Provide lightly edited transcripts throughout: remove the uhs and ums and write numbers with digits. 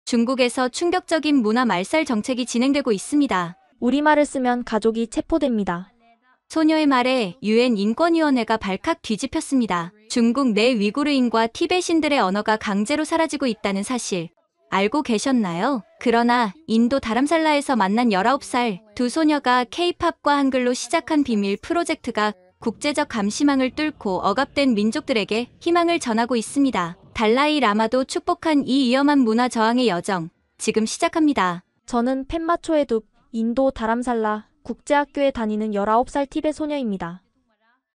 중국에서 충격적인 문화 말살 정책이 진행되고 있습니다. 우리말을 쓰면 가족이 체포됩니다. 소녀의 말에 유엔 인권위원회가 발칵 뒤집혔습니다. 중국 내 위구르인과 티베신들의 언어가 강제로 사라지고 있다는 사실 알고 계셨나요? 그러나 인도 다람살라에서 만난 19살 두 소녀가 K-팝과 한글로 시작한 비밀 프로젝트가 국제적 감시망을 뚫고 억압된 민족들에게 희망을 전하고 있습니다. 달라이 라마도 축복한 이 위험한 문화 저항의 여정, 지금 시작합니다. 저는 펜마초에둡 인도 다람살라 국제학교에 다니는 19살 티벳 소녀입니다.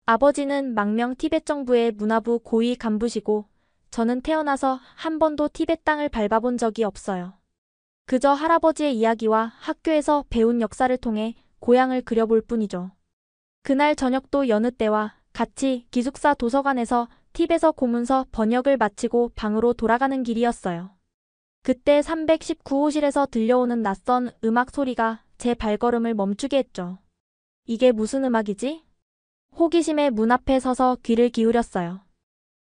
아버지는 망명 티벳 정부의 문화부 고위 간부시고 저는 태어나서 한 번도 티벳 땅을 밟아본 적이 없어요. 그저 할아버지의 이야기와 학교에서 배운 역사를 통해 고향을 그려볼 뿐이죠. 그날 저녁도 여느 때와 같이 기숙사 도서관에서 티벳어 고문서 번역을 마치고 방으로 돌아가는 길이었어요. 그때 319호실에서 들려오는 낯선 음악 소리가 제 발걸음을 멈추게 했죠. 이게 무슨 음악이지? 호기심에 문 앞에 서서 귀를 기울였어요.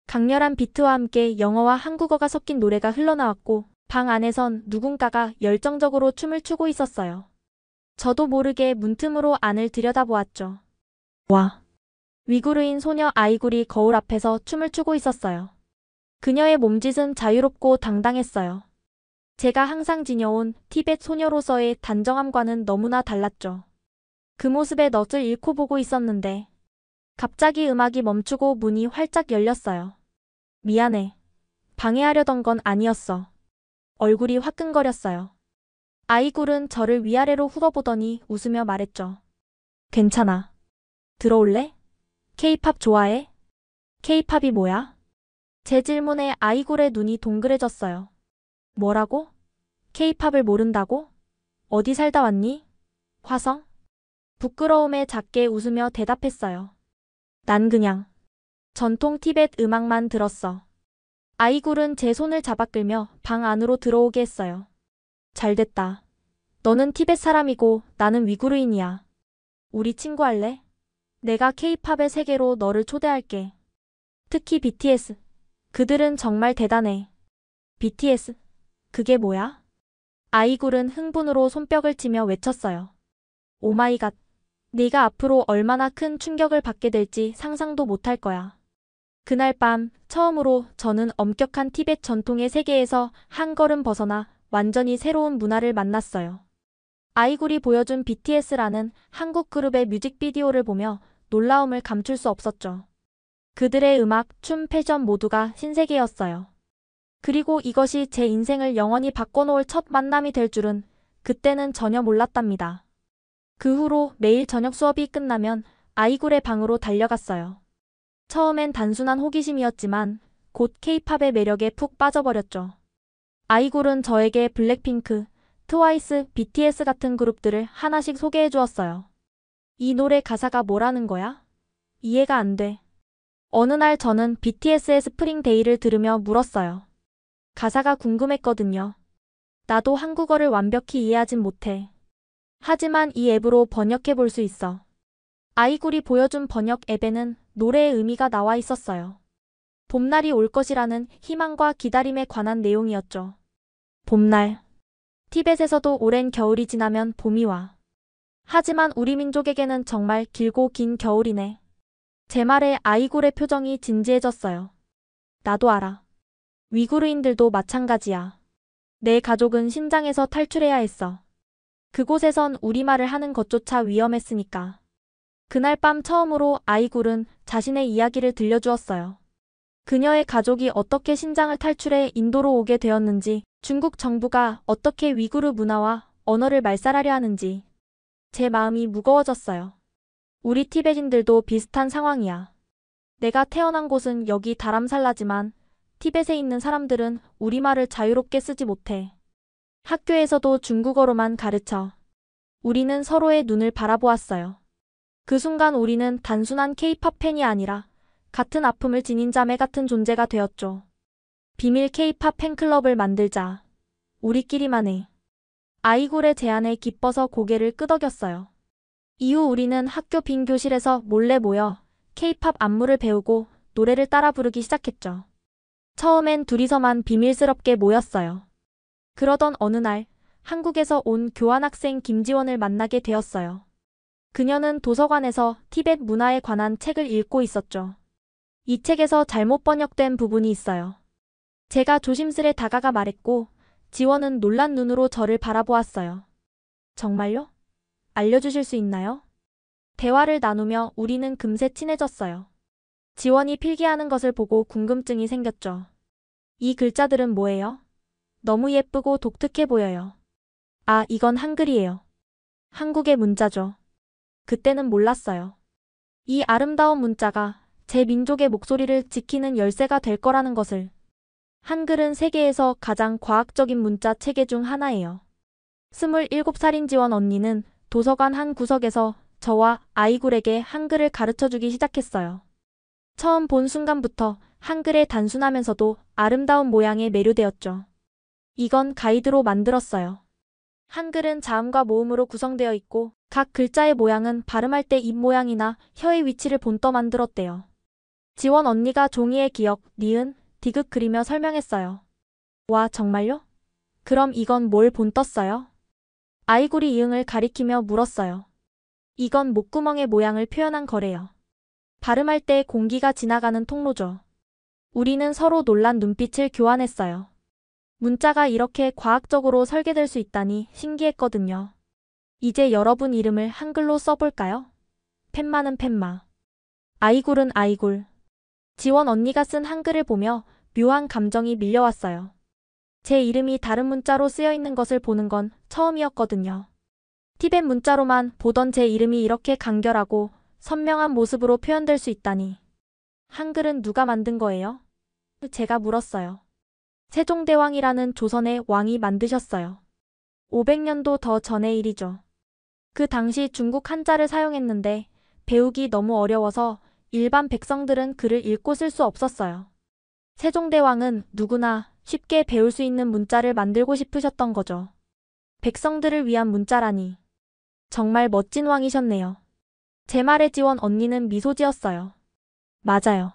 강렬한 비트와 함께 영어와 한국어가 섞인 노래가 흘러나왔고 방 안에선 누군가가 열정적으로 춤을 추고 있었어요. 저도 모르게 문틈으로 안을 들여다보았죠. 와! 위구르인 소녀 아이굴이 거울 앞에서 춤을 추고 있었어요. 그녀의 몸짓은 자유롭고 당당했어요. 제가 항상 지녀온 티벳 소녀로서의 단정함과는 너무나 달랐죠. 그 모습에 넋을 잃고 보고 있었는데 갑자기 음악이 멈추고 문이 활짝 열렸어요. 미안해. 방해하려던 건 아니었어. 얼굴이 화끈거렸어요. 아이굴은 저를 위아래로 훑어보더니 웃으며 말했죠. 괜찮아. 들어올래? K-팝 좋아해? K-팝이 뭐야? 제 질문에 아이굴의 눈이 동그래졌어요. 뭐라고? K-팝을 모른다고? 어디 살다 왔니? 화성? 부끄러움에 작게 웃으며 대답했어요. 난 그냥 전통 티벳 음악만 들었어. 아이굴은 제 손을 잡아 끌며 방 안으로 들어오게 했어요. 잘됐다. 너는 티벳 사람이고 나는 위구르인이야. 우리 친구할래? 내가 K-팝의 세계로 너를 초대할게. 특히 BTS. 그들은 정말 대단해. BTS? 그게 뭐야? 아이굴은 흥분으로 손뼉을 치며 외쳤어요. 오마이갓. 네가 앞으로 얼마나 큰 충격을 받게 될지 상상도 못할 거야. 그날 밤 처음으로 저는 엄격한 티벳 전통의 세계에서 한 걸음 벗어나 완전히 새로운 문화를 만났어요. 아이굴이 보여준 BTS라는 한국 그룹의 뮤직비디오를 보며 놀라움을 감출 수 없었죠. 그들의 음악, 춤, 패션 모두가 신세계였어요. 그리고 이것이 제 인생을 영원히 바꿔놓을 첫 만남이 될 줄은 그때는 전혀 몰랐답니다. 그 후로 매일 저녁 수업이 끝나면 아이굴의 방으로 달려갔어요. 처음엔 단순한 호기심이었지만 곧 K-팝의 매력에 푹 빠져버렸죠. 아이굴은 저에게 블랙핑크, 트와이스, BTS 같은 그룹들을 하나씩 소개해 주었어요. 이 노래 가사가 뭐라는 거야? 이해가 안 돼. 어느 날 저는 BTS의 스프링데이를 들으며 물었어요. 가사가 궁금했거든요. 나도 한국어를 완벽히 이해하진 못해. 하지만 이 앱으로 번역해 볼 수 있어. 아이굴이 보여준 번역 앱에는 노래의 의미가 나와 있었어요. 봄날이 올 것이라는 희망과 기다림에 관한 내용이었죠. 봄날. 티벳에서도 오랜 겨울이 지나면 봄이 와. 하지만 우리 민족에게는 정말 길고 긴 겨울이네. 제 말에 아이굴의 표정이 진지해졌어요. 나도 알아. 위구르인들도 마찬가지야. 내 가족은 신장에서 탈출해야 했어. 그곳에선 우리말을 하는 것조차 위험했으니까. 그날 밤 처음으로 아이굴은 자신의 이야기를 들려주었어요. 그녀의 가족이 어떻게 신장을 탈출해 인도로 오게 되었는지, 중국 정부가 어떻게 위구르 문화와 언어를 말살하려 하는지. 제 마음이 무거워졌어요. 우리 티베tin들도 비슷한 상황이야. 내가 태어난 곳은 여기 다람살라지만 티벳에 있는 사람들은 우리말을 자유롭게 쓰지 못해. 학교에서도 중국어로만 가르쳐. 우리는 서로의 눈을 바라보았어요. 그 순간 우리는 단순한 K-팝 팬이 아니라 같은 아픔을 지닌 자매 같은 존재가 되었죠. 비밀 K-팝 팬클럽을 만들자. 우리끼리만 해. 아이굴의 제안에 기뻐서 고개를 끄덕였어요. 이후 우리는 학교 빈 교실에서 몰래 모여 K-팝 안무를 배우고 노래를 따라 부르기 시작했죠. 처음엔 둘이서만 비밀스럽게 모였어요. 그러던 어느 날 한국에서 온 교환학생 김지원을 만나게 되었어요. 그녀는 도서관에서 티벳 문화에 관한 책을 읽고 있었죠. 이 책에서 잘못 번역된 부분이 있어요. 제가 조심스레 다가가 말했고 지원은 놀란 눈으로 저를 바라보았어요. 정말요? 알려주실 수 있나요? 대화를 나누며 우리는 금세 친해졌어요. 지원이 필기하는 것을 보고 궁금증이 생겼죠. 이 글자들은 뭐예요? 너무 예쁘고 독특해 보여요. 아, 이건 한글이에요. 한국의 문자죠. 그때는 몰랐어요. 이 아름다운 문자가 제 민족의 목소리를 지키는 열쇠가 될 거라는 것을. 한글은 세계에서 가장 과학적인 문자 체계 중 하나예요. 27살인 지원 언니는 도서관 한 구석에서 저와 아이굴에게 한글을 가르쳐주기 시작했어요. 처음 본 순간부터 한글의 단순하면서도 아름다운 모양에 매료되었죠. 이건 가이드로 만들었어요. 한글은 자음과 모음으로 구성되어 있고 각 글자의 모양은 발음할 때 입 모양이나 혀의 위치를 본떠 만들었대요. 지원 언니가 종이에 기역, 니은, 디귿 그리며 설명했어요. 와, 정말요? 그럼 이건 뭘 본떴어요? 아이굴이 이응을 가리키며 물었어요. 이건 목구멍의 모양을 표현한 거래요. 발음할 때 공기가 지나가는 통로죠. 우리는 서로 놀란 눈빛을 교환했어요. 문자가 이렇게 과학적으로 설계될 수 있다니 신기했거든요. 이제 여러분 이름을 한글로 써볼까요? 펜마는 펜마. 아이굴은 아이굴. 지원 언니가 쓴 한글을 보며 묘한 감정이 밀려왔어요. 제 이름이 다른 문자로 쓰여 있는 것을 보는 건 처음이었거든요. 티벳 문자로만 보던 제 이름이 이렇게 간결하고 선명한 모습으로 표현될 수 있다니. 한글은 누가 만든 거예요? 제가 물었어요. 세종대왕이라는 조선의 왕이 만드셨어요. 500년도 더 전의 일이죠. 그 당시 중국 한자를 사용했는데 배우기 너무 어려워서 일반 백성들은 글을 읽고 쓸 수 없었어요. 세종대왕은 누구나 쉽게 배울 수 있는 문자를 만들고 싶으셨던 거죠. 백성들을 위한 문자라니. 정말 멋진 왕이셨네요. 제 말에 지원 언니는 미소 지었어요. 맞아요.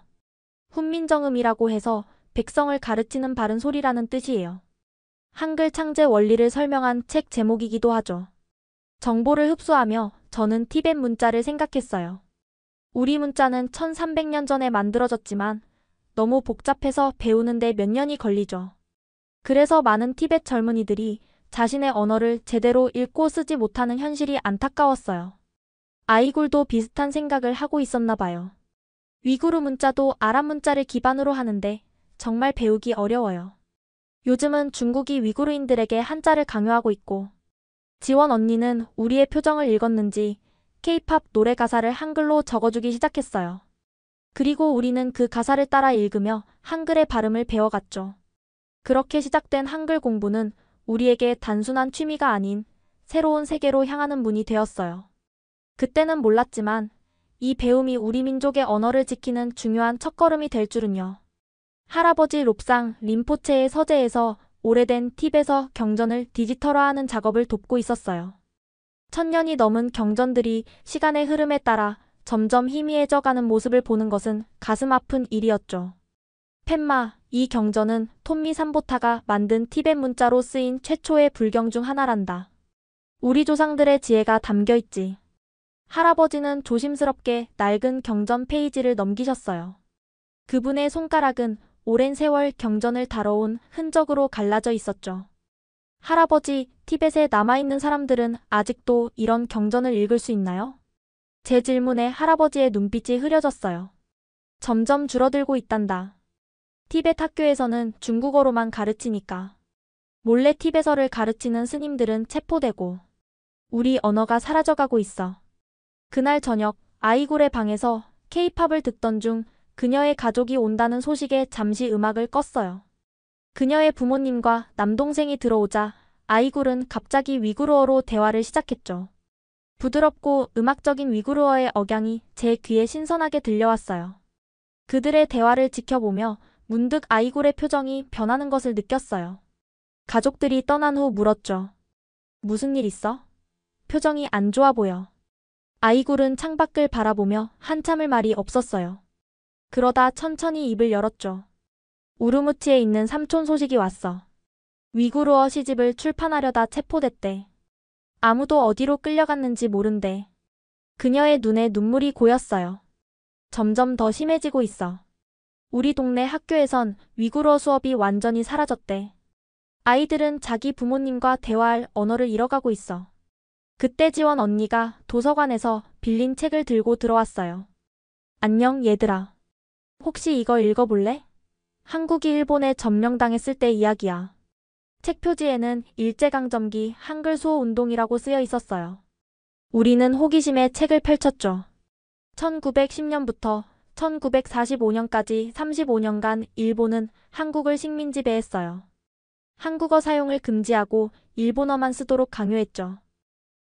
훈민정음이라고 해서 백성을 가르치는 바른 소리라는 뜻이에요. 한글 창제 원리를 설명한 책 제목이기도 하죠. 정보를 흡수하며 저는 티벳 문자를 생각했어요. 우리 문자는 1300년 전에 만들어졌지만 너무 복잡해서 배우는데 몇 년이 걸리죠. 그래서 많은 티벳 젊은이들이 자신의 언어를 제대로 읽고 쓰지 못하는 현실이 안타까웠어요. 아이굴도 비슷한 생각을 하고 있었나 봐요. 위구르 문자도 아랍 문자를 기반으로 하는데 정말 배우기 어려워요. 요즘은 중국이 위구르인들에게 한자를 강요하고 있고 지원 언니는 우리의 표정을 읽었는지 K-팝 노래 가사를 한글로 적어주기 시작했어요. 그리고 우리는 그 가사를 따라 읽으며 한글의 발음을 배워갔죠. 그렇게 시작된 한글 공부는 우리에게 단순한 취미가 아닌 새로운 세계로 향하는 문이 되었어요. 그때는 몰랐지만 이 배움이 우리 민족의 언어를 지키는 중요한 첫걸음이 될 줄은요. 할아버지 롭상 림포체의 서재에서 오래된 팁에서 경전을 디지털화하는 작업을 돕고 있었어요. 1000년이 넘은 경전들이 시간의 흐름에 따라 점점 희미해져가는 모습을 보는 것은 가슴 아픈 일이었죠. 펜마, 이 경전은 톤미 삼보타가 만든 티벳 문자로 쓰인 최초의 불경 중 하나란다. 우리 조상들의 지혜가 담겨있지. 할아버지는 조심스럽게 낡은 경전 페이지를 넘기셨어요. 그분의 손가락은 오랜 세월 경전을 다뤄온 흔적으로 갈라져 있었죠. 할아버지, 티벳에 남아있는 사람들은 아직도 이런 경전을 읽을 수 있나요? 제 질문에 할아버지의 눈빛이 흐려졌어요. 점점 줄어들고 있단다. 티벳 학교에서는 중국어로만 가르치니까. 몰래 티벳어를 가르치는 스님들은 체포되고 우리 언어가 사라져가고 있어. 그날 저녁 아이굴의 방에서 K-팝을 듣던 중 그녀의 가족이 온다는 소식에 잠시 음악을 껐어요. 그녀의 부모님과 남동생이 들어오자 아이굴은 갑자기 위구르어로 대화를 시작했죠. 부드럽고 음악적인 위구르어의 억양이 제 귀에 신선하게 들려왔어요. 그들의 대화를 지켜보며 문득 아이굴의 표정이 변하는 것을 느꼈어요. 가족들이 떠난 후 물었죠. 무슨 일 있어? 표정이 안 좋아 보여. 아이굴은 창밖을 바라보며 한참을 말이 없었어요. 그러다 천천히 입을 열었죠. 우르무치에 있는 삼촌 소식이 왔어. 위구르어 시집을 출판하려다 체포됐대. 아무도 어디로 끌려갔는지 모른대. 그녀의 눈에 눈물이 고였어요. 점점 더 심해지고 있어. 우리 동네 학교에선 위구르어 수업이 완전히 사라졌대. 아이들은 자기 부모님과 대화할 언어를 잃어가고 있어. 그때 지원 언니가 도서관에서 빌린 책을 들고 들어왔어요. 안녕 얘들아. 혹시 이거 읽어볼래? 한국이 일본에 점령당했을 때 이야기야. 책 표지에는 일제강점기 한글 수호 운동이라고 쓰여 있었어요. 우리는 호기심에 책을 펼쳤죠. 1910년부터 1945년까지 35년간 일본은 한국을 식민 지배했어요. 한국어 사용을 금지하고 일본어만 쓰도록 강요했죠.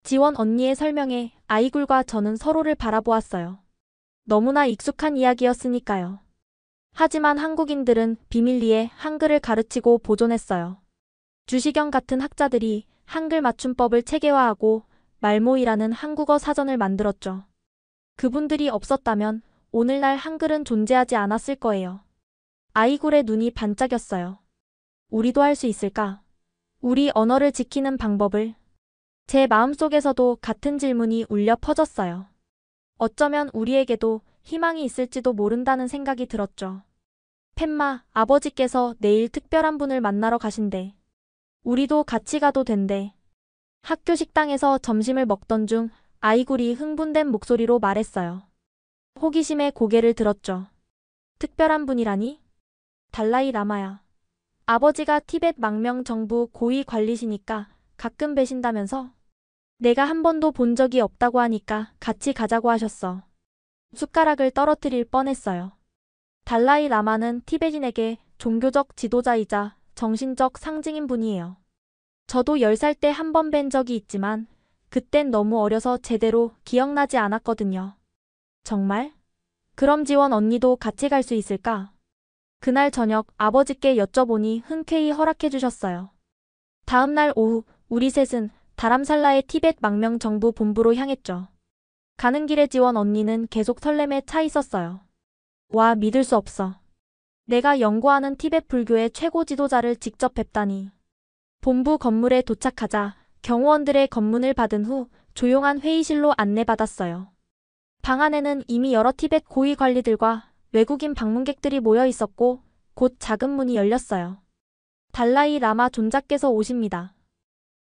지원 언니의 설명에 아이굴과 저는 서로를 바라보았어요. 너무나 익숙한 이야기였으니까요. 하지만 한국인들은 비밀리에 한글을 가르치고 보존했어요. 주시경 같은 학자들이 한글 맞춤법을 체계화하고 말모이라는 한국어 사전을 만들었죠. 그분들이 없었다면 오늘날 한글은 존재하지 않았을 거예요. 아이굴의 눈이 반짝였어요. 우리도 할 수 있을까? 우리 언어를 지키는 방법을. 제 마음속에서도 같은 질문이 울려 퍼졌어요. 어쩌면 우리에게도 희망이 있을지도 모른다는 생각이 들었죠. 펜마, 아버지께서 내일 특별한 분을 만나러 가신대. 우리도 같이 가도 된대. 학교 식당에서 점심을 먹던 중 아이굴이 흥분된 목소리로 말했어요. 호기심에 고개를 들었죠. 특별한 분이라니? 달라이 라마야. 아버지가 티벳 망명 정부 고위 관리시니까 가끔 뵈신다면서? 내가 한 번도 본 적이 없다고 하니까 같이 가자고 하셨어. 숟가락을 떨어뜨릴 뻔했어요. 달라이 라마는 티베tin에게 종교적 지도자이자 정신적 상징인 분이에요. 저도 10살 때 한 번 뵌 적이 있지만 그땐 너무 어려서 제대로 기억나지 않았거든요. 정말? 그럼 지원 언니도 같이 갈 수 있을까? 그날 저녁 아버지께 여쭤보니 흔쾌히 허락해 주셨어요. 다음 날 오후 우리 셋은 다람살라의 티벳 망명 정부 본부로 향했죠. 가는 길에 지원 언니는 계속 설렘에 차 있었어요. 와, 믿을 수 없어. 내가 연구하는 티벳 불교의 최고 지도자를 직접 뵙다니. 본부 건물에 도착하자 경호원들의 검문을 받은 후 조용한 회의실로 안내받았어요. 방 안에는 이미 여러 티벳 고위 관리들과 외국인 방문객들이 모여 있었고 곧 작은 문이 열렸어요. 달라이 라마 존자께서 오십니다.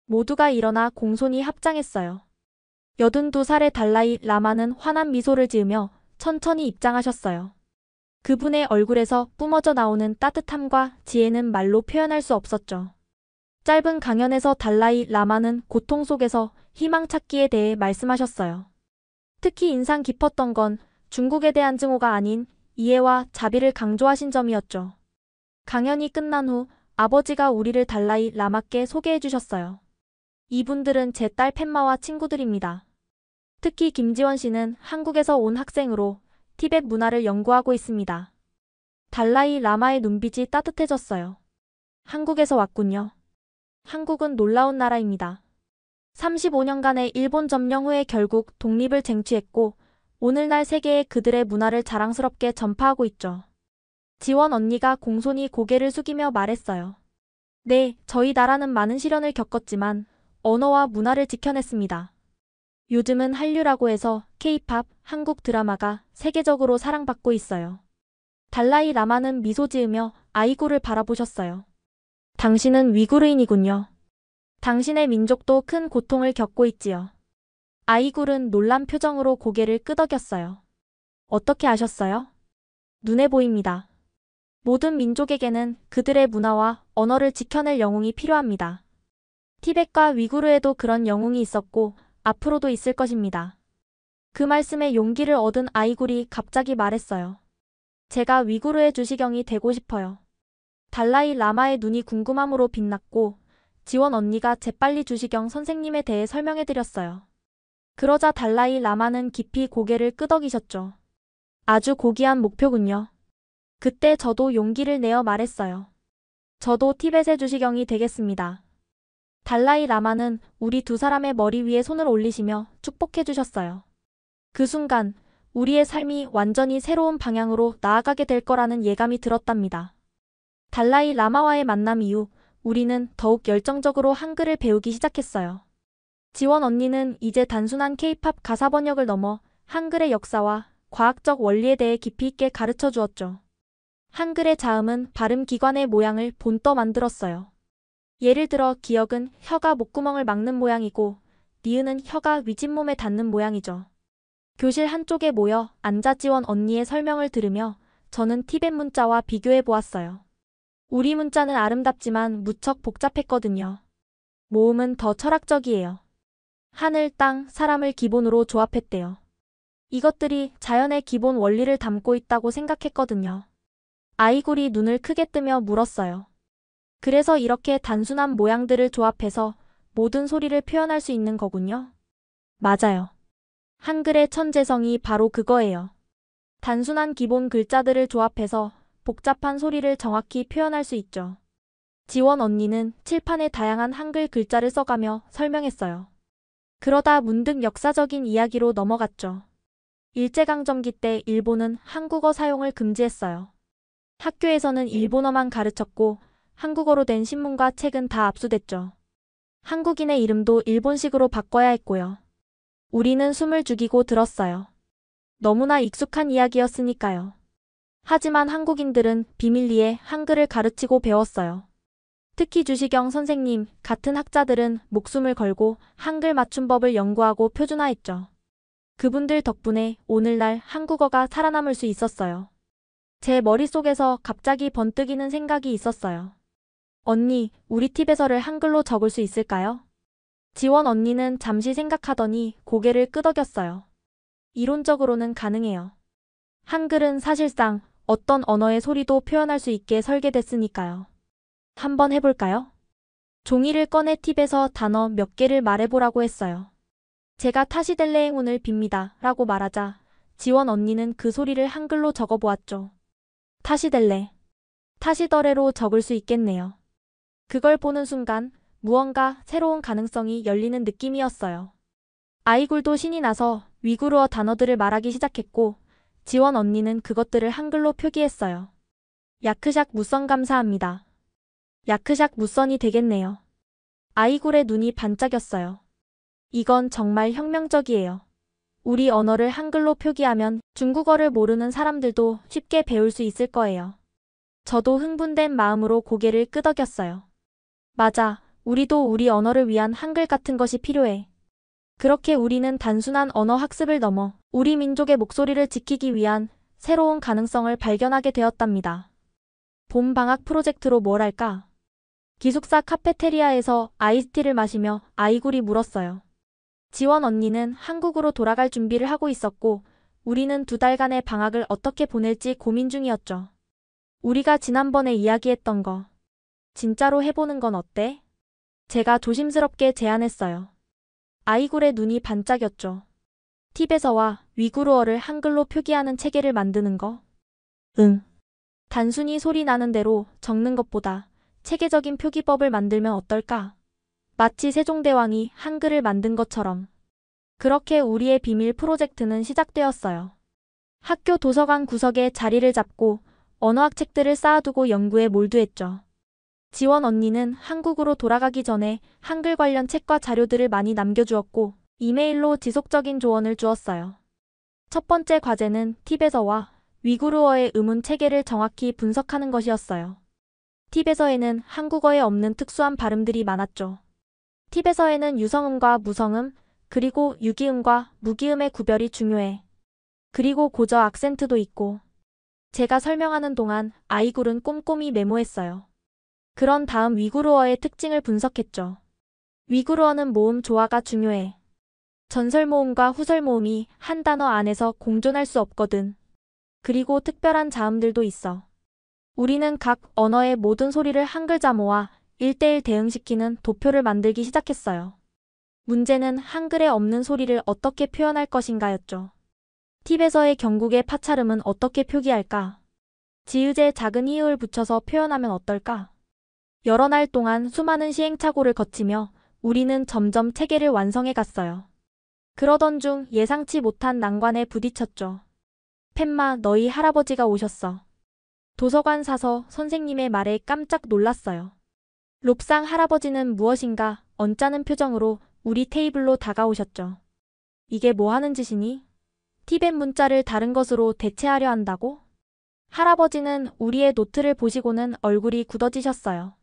모두가 일어나 공손히 합장했어요. 82살의 달라이 라마는 환한 미소를 지으며 천천히 입장하셨어요. 그분의 얼굴에서 뿜어져 나오는 따뜻함과 지혜는 말로 표현할 수 없었죠. 짧은 강연에서 달라이 라마는 고통 속에서 희망 찾기에 대해 말씀하셨어요. 특히 인상 깊었던 건 중국에 대한 증오가 아닌 이해와 자비를 강조하신 점이었죠. 강연이 끝난 후 아버지가 우리를 달라이 라마께 소개해 주셨어요. 이분들은 제 딸 펜마와 친구들입니다. 특히 김지원 씨는 한국에서 온 학생으로 티벳 문화를 연구하고 있습니다. 달라이 라마의 눈빛이 따뜻해졌어요. 한국에서 왔군요. 한국은 놀라운 나라입니다. 35년간의 일본 점령 후에 결국 독립을 쟁취했고 오늘날 세계에 그들의 문화를 자랑스럽게 전파하고 있죠. 지원 언니가 공손히 고개를 숙이며 말했어요. 네, 저희 나라는 많은 시련을 겪었지만 언어와 문화를 지켜냈습니다. 요즘은 한류라고 해서 K-팝, 한국 드라마가 세계적으로 사랑받고 있어요. 달라이 라마는 미소 지으며 아이굴을 바라보셨어요. 당신은 위구르인이군요. 당신의 민족도 큰 고통을 겪고 있지요. 아이굴은 놀란 표정으로 고개를 끄덕였어요. 어떻게 아셨어요? 눈에 보입니다. 모든 민족에게는 그들의 문화와 언어를 지켜낼 영웅이 필요합니다. 티벳과 위구르에도 그런 영웅이 있었고 앞으로도 있을 것입니다. 그 말씀에 용기를 얻은 아이굴이 갑자기 말했어요. 제가 위구르의 주시경이 되고 싶어요. 달라이 라마의 눈이 궁금함으로 빛났고 지원 언니가 재빨리 주시경 선생님에 대해 설명해드렸어요. 그러자 달라이 라마는 깊이 고개를 끄덕이셨죠. 아주 고귀한 목표군요. 그때 저도 용기를 내어 말했어요. 저도 티벳의 주시경이 되겠습니다. 달라이 라마는 우리 두 사람의 머리 위에 손을 올리시며 축복해 주셨어요. 그 순간 우리의 삶이 완전히 새로운 방향으로 나아가게 될 거라는 예감이 들었답니다. 달라이 라마와의 만남 이후 우리는 더욱 열정적으로 한글을 배우기 시작했어요. 지원 언니는 이제 단순한 K-팝 가사 번역을 넘어 한글의 역사와 과학적 원리에 대해 깊이 있게 가르쳐 주었죠. 한글의 자음은 발음 기관의 모양을 본떠 만들었어요. 예를 들어 기역은 혀가 목구멍을 막는 모양이고 니은은 혀가 윗잇몸에 닿는 모양이죠. 교실 한쪽에 모여 앉아 지원 언니의 설명을 들으며 저는 티벳 문자와 비교해 보았어요. 우리 문자는 아름답지만 무척 복잡했거든요. 모음은 더 철학적이에요. 하늘, 땅, 사람을 기본으로 조합했대요. 이것들이 자연의 기본 원리를 담고 있다고 생각했거든요. 아이굴이 눈을 크게 뜨며 물었어요. 그래서 이렇게 단순한 모양들을 조합해서 모든 소리를 표현할 수 있는 거군요. 맞아요. 한글의 천재성이 바로 그거예요. 단순한 기본 글자들을 조합해서 복잡한 소리를 정확히 표현할 수 있죠. 지원 언니는 칠판에 다양한 한글 글자를 써가며 설명했어요. 그러다 문득 역사적인 이야기로 넘어갔죠. 일제강점기 때 일본은 한국어 사용을 금지했어요. 학교에서는 일본어만 가르쳤고 한국어로 된 신문과 책은 다 압수됐죠. 한국인의 이름도 일본식으로 바꿔야 했고요. 우리는 숨을 죽이고 들었어요. 너무나 익숙한 이야기였으니까요. 하지만 한국인들은 비밀리에 한글을 가르치고 배웠어요. 특히 주시경 선생님 같은 학자들은 목숨을 걸고 한글 맞춤법을 연구하고 표준화했죠. 그분들 덕분에 오늘날 한국어가 살아남을 수 있었어요. 제 머릿속에서 갑자기 번뜩이는 생각이 있었어요. 언니, 우리 팁에서를 한글로 적을 수 있을까요? 지원 언니는 잠시 생각하더니 고개를 끄덕였어요. 이론적으로는 가능해요. 한글은 사실상 어떤 언어의 소리도 표현할 수 있게 설계됐으니까요. 한번 해볼까요? 종이를 꺼내 팁에서 단어 몇 개를 말해보라고 했어요. 제가 타시델레 행운을 빕니다 라고 말하자 지원 언니는 그 소리를 한글로 적어보았죠. 타시델레. 타시더레로 적을 수 있겠네요. 그걸 보는 순간 무언가 새로운 가능성이 열리는 느낌이었어요. 아이굴도 신이 나서 위구르어 단어들을 말하기 시작했고 지원 언니는 그것들을 한글로 표기했어요. 야크샥 무선 감사합니다. 야크샥 무선이 되겠네요. 아이굴의 눈이 반짝였어요. 이건 정말 혁명적이에요. 우리 언어를 한글로 표기하면 중국어를 모르는 사람들도 쉽게 배울 수 있을 거예요. 저도 흥분된 마음으로 고개를 끄덕였어요. 맞아, 우리도 우리 언어를 위한 한글 같은 것이 필요해. 그렇게 우리는 단순한 언어 학습을 넘어 우리 민족의 목소리를 지키기 위한 새로운 가능성을 발견하게 되었답니다. 봄 방학 프로젝트로 뭘 할까? 기숙사 카페테리아에서 아이스티를 마시며 아이굴이 물었어요. 지원 언니는 한국으로 돌아갈 준비를 하고 있었고 우리는 2달간의 방학을 어떻게 보낼지 고민 중이었죠. 우리가 지난번에 이야기했던 거 진짜로 해보는 건 어때? 제가 조심스럽게 제안했어요. 아이굴의 눈이 반짝였죠. 팁에서와 위구르어를 한글로 표기하는 체계를 만드는 거? 응. 단순히 소리 나는 대로 적는 것보다 체계적인 표기법을 만들면 어떨까? 마치 세종대왕이 한글을 만든 것처럼. 그렇게 우리의 비밀 프로젝트는 시작되었어요. 학교 도서관 구석에 자리를 잡고 언어학 책들을 쌓아두고 연구에 몰두했죠. 지원 언니는 한국으로 돌아가기 전에 한글 관련 책과 자료들을 많이 남겨주었고 이메일로 지속적인 조언을 주었어요. 첫 번째 과제는 팁에서와 위구르어의 음운 체계를 정확히 분석하는 것이었어요. 팁에서에는 한국어에 없는 특수한 발음들이 많았죠. 팁에서에는 유성음과 무성음, 그리고 유기음과 무기음의 구별이 중요해. 그리고 고저 악센트도 있고. 제가 설명하는 동안 아이굴은 꼼꼼히 메모했어요. 그런 다음 위구르어의 특징을 분석했죠. 위구르어는 모음 조화가 중요해. 전설 모음과 후설 모음이 한 단어 안에서 공존할 수 없거든. 그리고 특별한 자음들도 있어. 우리는 각 언어의 모든 소리를 한글자 모아 1:1 대응시키는 도표를 만들기 시작했어요. 문제는 한글에 없는 소리를 어떻게 표현할 것인가였죠. 팁에서의 경국의 파차름은 어떻게 표기할까? 지읒에 작은 히읗을 붙여서 표현하면 어떨까? 여러 날 동안 수많은 시행착오를 거치며 우리는 점점 체계를 완성해 갔어요. 그러던 중 예상치 못한 난관에 부딪혔죠. 팻마, 너희 할아버지가 오셨어. 도서관 사서 선생님의 말에 깜짝 놀랐어요. 롭상 할아버지는 무엇인가 언짢은 표정으로 우리 테이블로 다가오셨죠. 이게 뭐 하는 짓이니? 티벳 문자를 다른 것으로 대체하려 한다고? 할아버지는 우리의 노트를 보시고는 얼굴이 굳어지셨어요.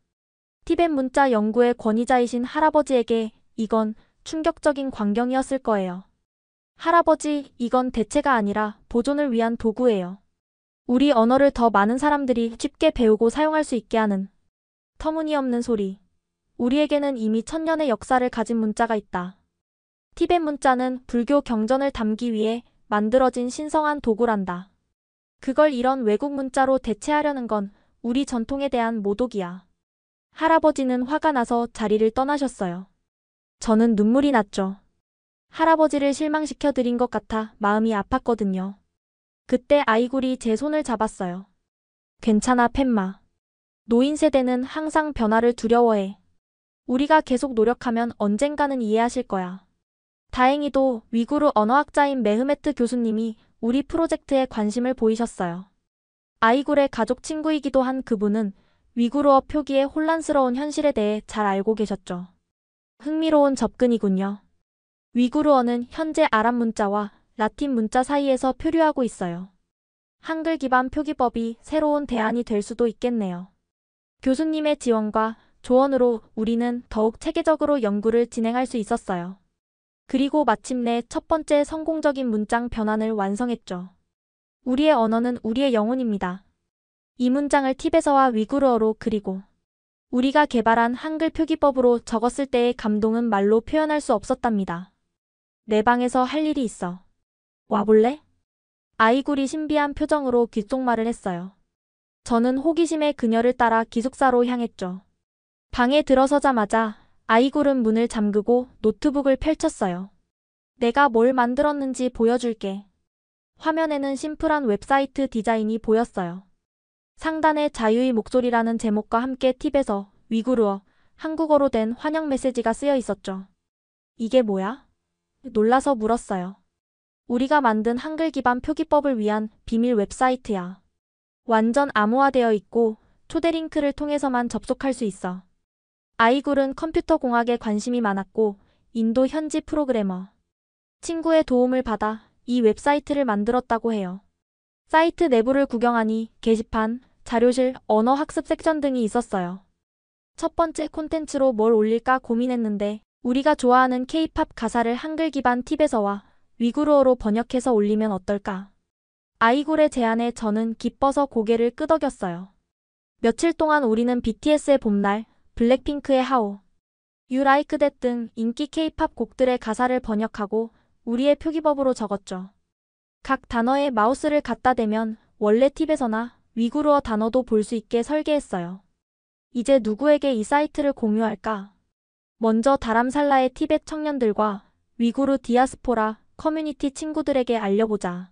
티벳 문자 연구의 권위자이신 할아버지에게 이건 충격적인 광경이었을 거예요. 할아버지, 이건 대체가 아니라 보존을 위한 도구예요. 우리 언어를 더 많은 사람들이 쉽게 배우고 사용할 수 있게 하는. 터무니없는 소리. 우리에게는 이미 천년의 역사를 가진 문자가 있다. 티벳 문자는 불교 경전을 담기 위해 만들어진 신성한 도구란다. 그걸 이런 외국 문자로 대체하려는 건 우리 전통에 대한 모독이야. 할아버지는 화가 나서 자리를 떠나셨어요. 저는 눈물이 났죠. 할아버지를 실망시켜 드린 것 같아 마음이 아팠거든요. 그때 아이굴이 제 손을 잡았어요. 괜찮아, 팻마. 노인 세대는 항상 변화를 두려워해. 우리가 계속 노력하면 언젠가는 이해하실 거야. 다행히도 위구르 언어학자인 메흐메트 교수님이 우리 프로젝트에 관심을 보이셨어요. 아이굴의 가족 친구이기도 한 그분은 위구르어 표기의 혼란스러운 현실에 대해 잘 알고 계셨죠. 흥미로운 접근이군요. 위구르어는 현재 아랍 문자와 라틴 문자 사이에서 표류하고 있어요. 한글 기반 표기법이 새로운 대안이 될 수도 있겠네요. 교수님의 지원과 조언으로 우리는 더욱 체계적으로 연구를 진행할 수 있었어요. 그리고 마침내 첫 번째 성공적인 문장 변환을 완성했죠. 우리의 언어는 우리의 영혼입니다. 이 문장을 티베서와 위구르어로 그리고 우리가 개발한 한글 표기법으로 적었을 때의 감동은 말로 표현할 수 없었답니다. 내 방에서 할 일이 있어. 와볼래? 아이굴이 신비한 표정으로 귓속말을 했어요. 저는 호기심에 그녀를 따라 기숙사로 향했죠. 방에 들어서자마자 아이굴은 문을 잠그고 노트북을 펼쳤어요. 내가 뭘 만들었는지 보여줄게. 화면에는 심플한 웹사이트 디자인이 보였어요. 상단에 자유의 목소리라는 제목과 함께 팁에서 위구르어, 한국어로 된 환영 메시지가 쓰여 있었죠. 이게 뭐야? 놀라서 물었어요. 우리가 만든 한글 기반 표기법을 위한 비밀 웹사이트야. 완전 암호화되어 있고 초대 링크를 통해서만 접속할 수 있어. 아이굴은 컴퓨터 공학에 관심이 많았고 인도 현지 프로그래머. 친구의 도움을 받아 이 웹사이트를 만들었다고 해요. 사이트 내부를 구경하니 게시판, 자료실, 언어 학습 섹션 등이 있었어요. 첫 번째 콘텐츠로 뭘 올릴까 고민했는데 우리가 좋아하는 K-팝 가사를 한글 기반 팁에서와 위구르어로 번역해서 올리면 어떨까? 아이굴의 제안에 저는 기뻐서 고개를 끄덕였어요. 며칠 동안 우리는 BTS의 봄날, 블랙핑크의 하오, You Like That 등 인기 K-팝 곡들의 가사를 번역하고 우리의 표기법으로 적었죠. 각 단어에 마우스를 갖다 대면 원래 팁에서나 위구르어 단어도 볼 수 있게 설계했어요. 이제 누구에게 이 사이트를 공유할까? 먼저 다람살라의 티벳 청년들과 위구르 디아스포라 커뮤니티 친구들에게 알려보자.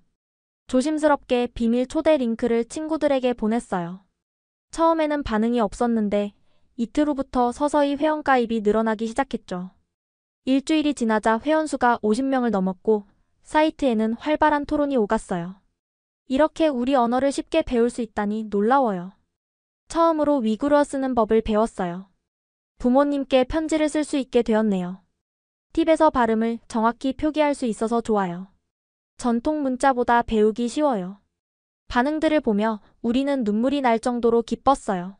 조심스럽게 비밀 초대 링크를 친구들에게 보냈어요. 처음에는 반응이 없었는데 이틀 후부터 서서히 회원가입이 늘어나기 시작했죠. 일주일이 지나자 회원수가 50명을 넘었고 사이트에는 활발한 토론이 오갔어요. 이렇게 우리 언어를 쉽게 배울 수 있다니 놀라워요. 처음으로 위구르어 쓰는 법을 배웠어요. 부모님께 편지를 쓸 수 있게 되었네요. 팁에서 발음을 정확히 표기할 수 있어서 좋아요. 전통 문자보다 배우기 쉬워요. 반응들을 보며 우리는 눈물이 날 정도로 기뻤어요.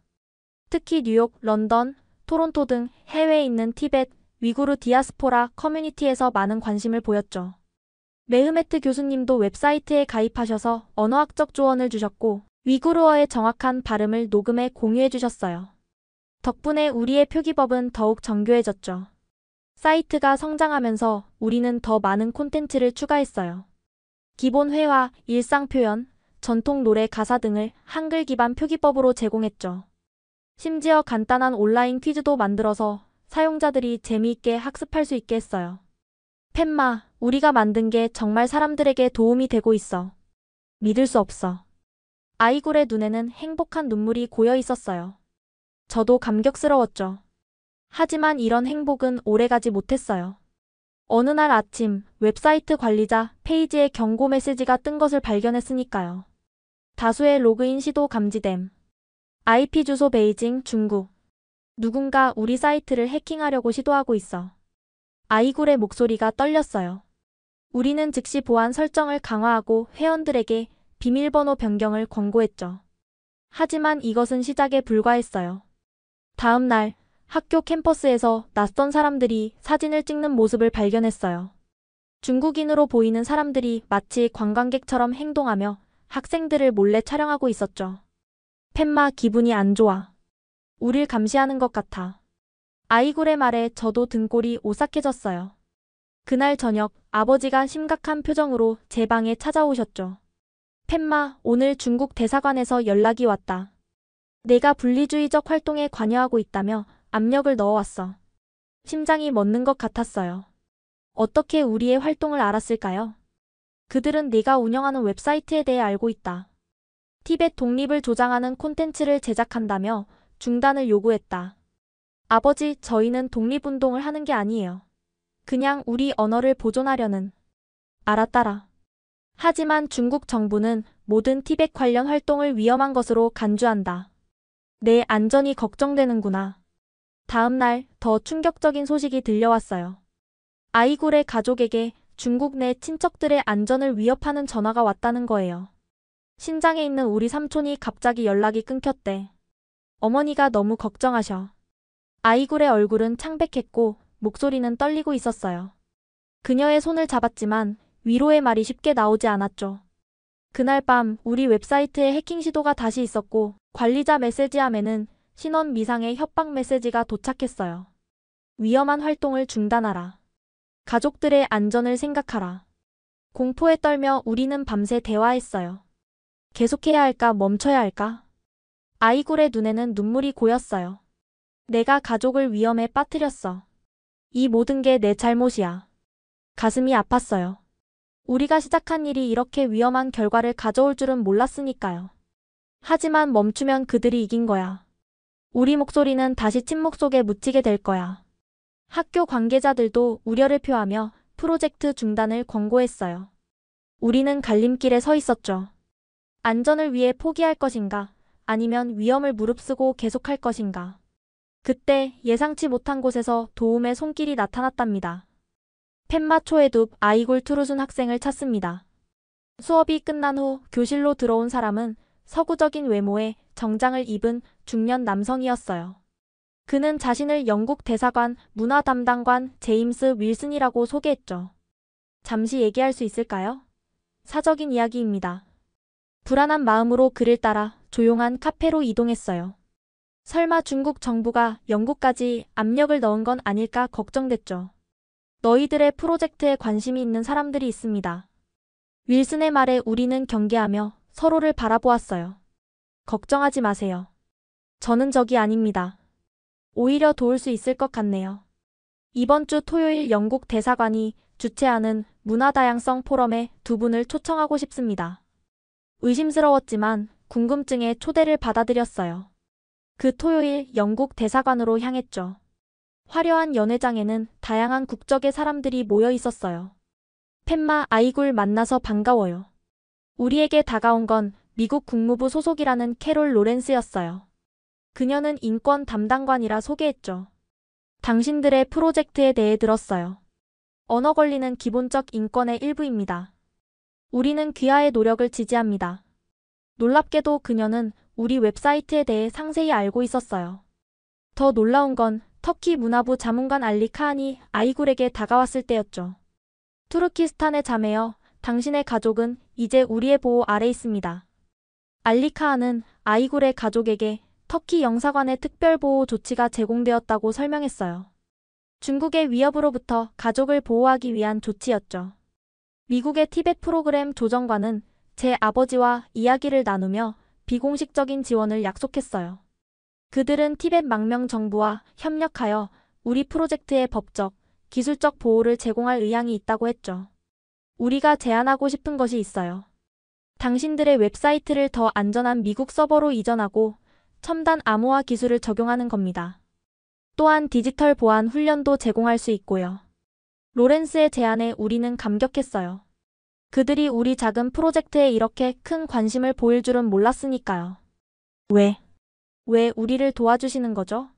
특히 뉴욕, 런던, 토론토 등 해외에 있는 티벳, 위구르 디아스포라 커뮤니티에서 많은 관심을 보였죠. 메흐메트 교수님도 웹사이트에 가입하셔서 언어학적 조언을 주셨고 위구르어의 정확한 발음을 녹음해 공유해 주셨어요. 덕분에 우리의 표기법은 더욱 정교해졌죠. 사이트가 성장하면서 우리는 더 많은 콘텐츠를 추가했어요. 기본 회화, 일상 표현, 전통 노래 가사 등을 한글 기반 표기법으로 제공했죠. 심지어 간단한 온라인 퀴즈도 만들어서 사용자들이 재미있게 학습할 수 있게 했어요. 팻마, 우리가 만든 게 정말 사람들에게 도움이 되고 있어. 믿을 수 없어. 아이굴의 눈에는 행복한 눈물이 고여 있었어요. 저도 감격스러웠죠. 하지만 이런 행복은 오래가지 못했어요. 어느 날 아침 웹사이트 관리자 페이지에 경고 메시지가 뜬 것을 발견했으니까요. 다수의 로그인 시도 감지됨. IP 주소 베이징, 중국. 누군가 우리 사이트를 해킹하려고 시도하고 있어. 아이굴의 목소리가 떨렸어요. 우리는 즉시 보안 설정을 강화하고 회원들에게 비밀번호 변경을 권고했죠. 하지만 이것은 시작에 불과했어요. 다음 날 학교 캠퍼스에서 낯선 사람들이 사진을 찍는 모습을 발견했어요. 중국인으로 보이는 사람들이 마치 관광객처럼 행동하며 학생들을 몰래 촬영하고 있었죠. 펜마 기분이 안 좋아. 우릴 감시하는 것 같아. 아이굴의 말에 저도 등골이 오싹해졌어요. 그날 저녁 아버지가 심각한 표정으로 제 방에 찾아오셨죠. 펜마, 오늘 중국 대사관에서 연락이 왔다. 내가 분리주의적 활동에 관여하고 있다며 압력을 넣어왔어. 심장이 멎는 것 같았어요. 어떻게 우리의 활동을 알았을까요? 그들은 네가 운영하는 웹사이트에 대해 알고 있다. 티벳 독립을 조장하는 콘텐츠를 제작한다며 중단을 요구했다. 아버지, 저희는 독립운동을 하는 게 아니에요. 그냥 우리 언어를 보존하려는. 알았다라. 하지만 중국 정부는 모든 티벳 관련 활동을 위험한 것으로 간주한다. 내 안전이 걱정되는구나. 다음 날 더 충격적인 소식이 들려왔어요. 아이굴의 가족에게 중국 내 친척들의 안전을 위협하는 전화가 왔다는 거예요. 신장에 있는 우리 삼촌이 갑자기 연락이 끊겼대. 어머니가 너무 걱정하셔. 아이굴의 얼굴은 창백했고 목소리는 떨리고 있었어요. 그녀의 손을 잡았지만 위로의 말이 쉽게 나오지 않았죠. 그날 밤 우리 웹사이트에 해킹 시도가 다시 있었고 관리자 메시지함에는 신원 미상의 협박 메시지가 도착했어요. 위험한 활동을 중단하라. 가족들의 안전을 생각하라. 공포에 떨며 우리는 밤새 대화했어요. 계속해야 할까 멈춰야 할까? 아이굴의 눈에는 눈물이 고였어요. 내가 가족을 위험에 빠뜨렸어. 이 모든 게 내 잘못이야. 가슴이 아팠어요. 우리가 시작한 일이 이렇게 위험한 결과를 가져올 줄은 몰랐으니까요. 하지만 멈추면 그들이 이긴 거야. 우리 목소리는 다시 침묵 속에 묻히게 될 거야. 학교 관계자들도 우려를 표하며 프로젝트 중단을 권고했어요. 우리는 갈림길에 서 있었죠. 안전을 위해 포기할 것인가, 아니면 위험을 무릅쓰고 계속할 것인가. 그때 예상치 못한 곳에서 도움의 손길이 나타났답니다. 펜마 초에둡 아이굴 투르순 학생을 찾습니다. 수업이 끝난 후 교실로 들어온 사람은 서구적인 외모의 정장을 입은 중년 남성이었어요. 그는 자신을 영국 대사관 문화 담당관 제임스 윌슨이라고 소개했죠. 잠시 얘기할 수 있을까요? 사적인 이야기입니다. 불안한 마음으로 그를 따라 조용한 카페로 이동했어요. 설마 중국 정부가 영국까지 압력을 넣은 건 아닐까 걱정됐죠. 너희들의 프로젝트에 관심이 있는 사람들이 있습니다. 윌슨의 말에 우리는 경계하며 서로를 바라보았어요. 걱정하지 마세요. 저는 적이 아닙니다. 오히려 도울 수 있을 것 같네요. 이번 주 토요일 영국 대사관이 주최하는 문화다양성 포럼에 두 분을 초청하고 싶습니다. 의심스러웠지만 궁금증에 초대를 받아들였어요. 그 토요일 영국 대사관으로 향했죠. 화려한 연회장에는 다양한 국적의 사람들이 모여 있었어요. 펜마 아이굴 만나서 반가워요. 우리에게 다가온 건 미국 국무부 소속이라는 캐롤 로렌스였어요. 그녀는 인권 담당관이라 소개했죠. 당신들의 프로젝트에 대해 들었어요. 언어 권리는 기본적 인권의 일부입니다. 우리는 귀하의 노력을 지지합니다. 놀랍게도 그녀는 우리 웹사이트에 대해 상세히 알고 있었어요. 더 놀라운 건 터키 문화부 자문관 알리 카한이 아이굴에게 다가왔을 때였죠. 투르키스탄의 자매여, 당신의 가족은 이제 우리의 보호 아래 있습니다. 알리 카한은 아이굴의 가족에게 터키 영사관의 특별보호 조치가 제공되었다고 설명했어요. 중국의 위협으로부터 가족을 보호하기 위한 조치였죠. 미국의 티벳 프로그램 조정관은 제 아버지와 이야기를 나누며 비공식적인 지원을 약속했어요. 그들은 티벳 망명 정부와 협력하여 우리 프로젝트의 법적, 기술적 보호를 제공할 의향이 있다고 했죠. 우리가 제안하고 싶은 것이 있어요. 당신들의 웹사이트를 더 안전한 미국 서버로 이전하고 첨단 암호화 기술을 적용하는 겁니다. 또한 디지털 보안 훈련도 제공할 수 있고요. 로렌스의 제안에 우리는 감격했어요. 그들이 우리 작은 프로젝트에 이렇게 큰 관심을 보일 줄은 몰랐으니까요. 왜 우리를 도와주시는 거죠?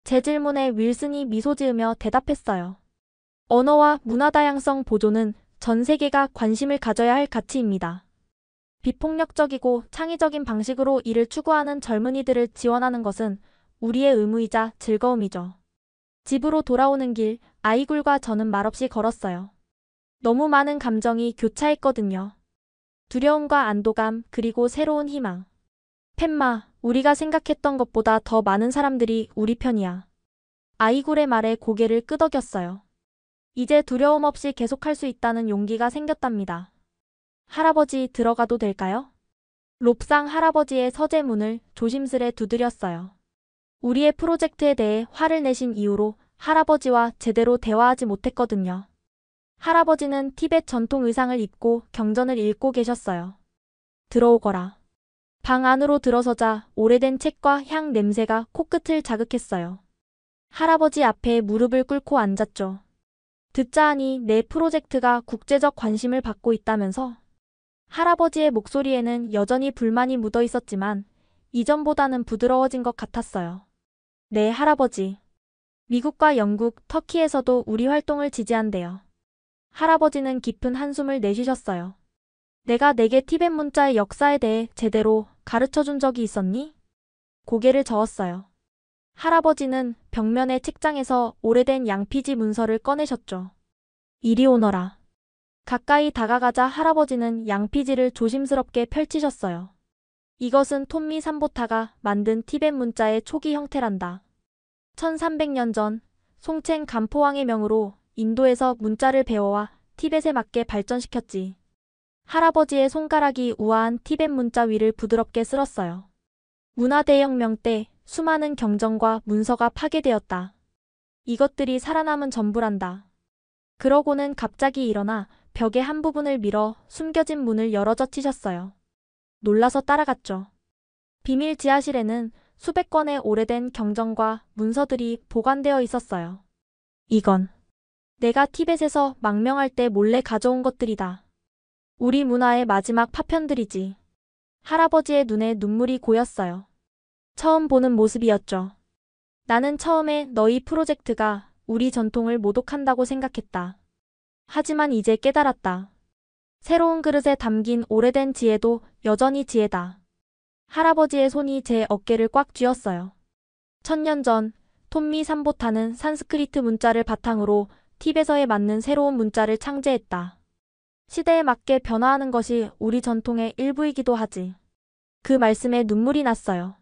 제 질문에 윌슨이 미소 지으며 대답했어요. 언어와 문화 다양성 보존은 전 세계가 관심을 가져야 할 가치입니다. 비폭력적이고 창의적인 방식으로 이를 추구하는 젊은이들을 지원하는 것은 우리의 의무이자 즐거움이죠. 집으로 돌아오는 길, 아이굴과 저는 말없이 걸었어요. 너무 많은 감정이 교차했거든요. 두려움과 안도감, 그리고 새로운 희망. 팻마, 우리가 생각했던 것보다 더 많은 사람들이 우리 편이야. 아이굴의 말에 고개를 끄덕였어요. 이제 두려움 없이 계속할 수 있다는 용기가 생겼답니다. 할아버지, 들어가도 될까요? 롭상 할아버지의 서재 문을 조심스레 두드렸어요. 우리의 프로젝트에 대해 화를 내신 이후로 할아버지와 제대로 대화하지 못했거든요. 할아버지는 티벳 전통 의상을 입고 경전을 읽고 계셨어요. 들어오거라. 방 안으로 들어서자 오래된 책과 향 냄새가 코끝을 자극했어요. 할아버지 앞에 무릎을 꿇고 앉았죠. 듣자 하니 내 프로젝트가 국제적 관심을 받고 있다면서? 할아버지의 목소리에는 여전히 불만이 묻어 있었지만 이전보다는 부드러워진 것 같았어요. 네, 할아버지. 미국과 영국, 터키에서도 우리 활동을 지지한대요. 할아버지는 깊은 한숨을 내쉬셨어요. 내가 내게 티벳 문자의 역사에 대해 제대로 가르쳐준 적이 있었니? 고개를 저었어요. 할아버지는 벽면의 책장에서 오래된 양피지 문서를 꺼내셨죠. 이리 오너라. 가까이 다가가자 할아버지는 양피지를 조심스럽게 펼치셨어요. 이것은 톰미 삼보타가 만든 티벳 문자의 초기 형태란다. 1300년 전 송첸 간포왕의 명으로 인도에서 문자를 배워와 티벳에 맞게 발전시켰지. 할아버지의 손가락이 우아한 티벳 문자 위를 부드럽게 쓸었어요. 문화대혁명 때 수많은 경전과 문서가 파괴되었다. 이것들이 살아남은 전부란다. 그러고는 갑자기 일어나 벽의 한 부분을 밀어 숨겨진 문을 열어젖히셨어요. 놀라서 따라갔죠. 비밀 지하실에는 수백 건의 오래된 경전과 문서들이 보관되어 있었어요. 이건 내가 티벳에서 망명할 때 몰래 가져온 것들이다. 우리 문화의 마지막 파편들이지. 할아버지의 눈에 눈물이 고였어요. 처음 보는 모습이었죠. 나는 처음에 너희 프로젝트가 우리 전통을 모독한다고 생각했다. 하지만 이제 깨달았다. 새로운 그릇에 담긴 오래된 지혜도 여전히 지혜다. 할아버지의 손이 제 어깨를 꽉 쥐었어요. 1000년 전 톰미 삼보타는 산스크리트 문자를 바탕으로 티벳어에 맞는 새로운 문자를 창제했다. 시대에 맞게 변화하는 것이 우리 전통의 일부이기도 하지. 그 말씀에 눈물이 났어요.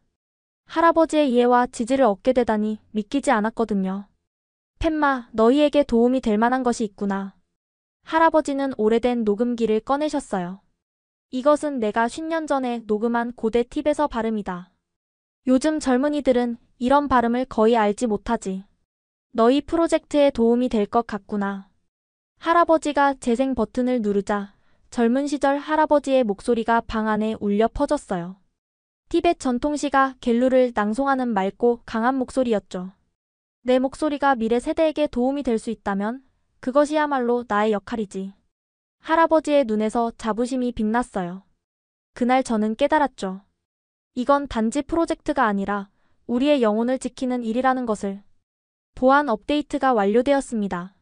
할아버지의 이해와 지지를 얻게 되다니 믿기지 않았거든요. 팻마, 너희에게 도움이 될 만한 것이 있구나. 할아버지는 오래된 녹음기를 꺼내셨어요. 이것은 내가 10년 전에 녹음한 고대 티벳어 발음이다. 요즘 젊은이들은 이런 발음을 거의 알지 못하지. 너희 프로젝트에 도움이 될 것 같구나. 할아버지가 재생 버튼을 누르자 젊은 시절 할아버지의 목소리가 방 안에 울려 퍼졌어요. 티벳 전통시가 겔루를 낭송하는 맑고 강한 목소리였죠. 내 목소리가 미래 세대에게 도움이 될 수 있다면 그것이야말로 나의 역할이지. 할아버지의 눈에서 자부심이 빛났어요. 그날 저는 깨달았죠. 이건 단지 프로젝트가 아니라 우리의 영혼을 지키는 일이라는 것을. 보안 업데이트가 완료되었습니다.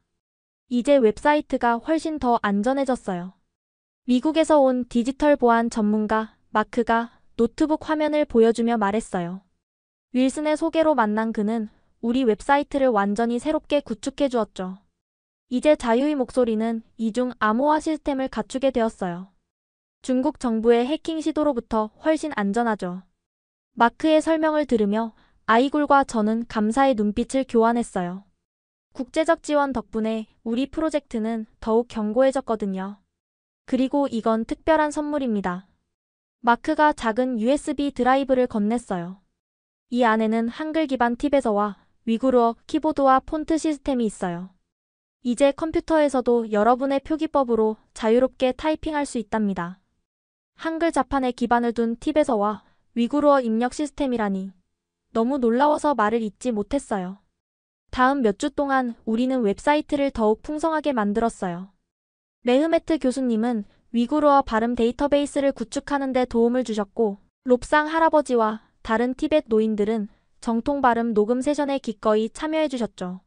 이제 웹사이트가 훨씬 더 안전해졌어요. 미국에서 온 디지털 보안 전문가 마크가 노트북 화면을 보여주며 말했어요. 윌슨의 소개로 만난 그는 우리 웹사이트를 완전히 새롭게 구축해 주었죠. 이제 자유의 목소리는 이중 암호화 시스템을 갖추게 되었어요. 중국 정부의 해킹 시도로부터 훨씬 안전하죠. 마크의 설명을 들으며 아이굴과 저는 감사의 눈빛을 교환했어요. 국제적 지원 덕분에 우리 프로젝트는 더욱 견고해졌거든요. 그리고 이건 특별한 선물입니다. 마크가 작은 USB 드라이브를 건넸어요. 이 안에는 한글 기반 티벳어와 위구르어 키보드와 폰트 시스템이 있어요. 이제 컴퓨터에서도 여러분의 표기법으로 자유롭게 타이핑할 수 있답니다. 한글 자판에 기반을 둔 티벳어와 위구르어 입력 시스템이라니. 너무 놀라워서 말을 잇지 못했어요. 다음 몇 주 동안 우리는 웹사이트를 더욱 풍성하게 만들었어요. 메흐메트 교수님은 위구르어 발음 데이터베이스를 구축하는 데 도움을 주셨고 롭상 할아버지와 다른 티벳 노인들은 정통 발음 녹음 세션에 기꺼이 참여해 주셨죠.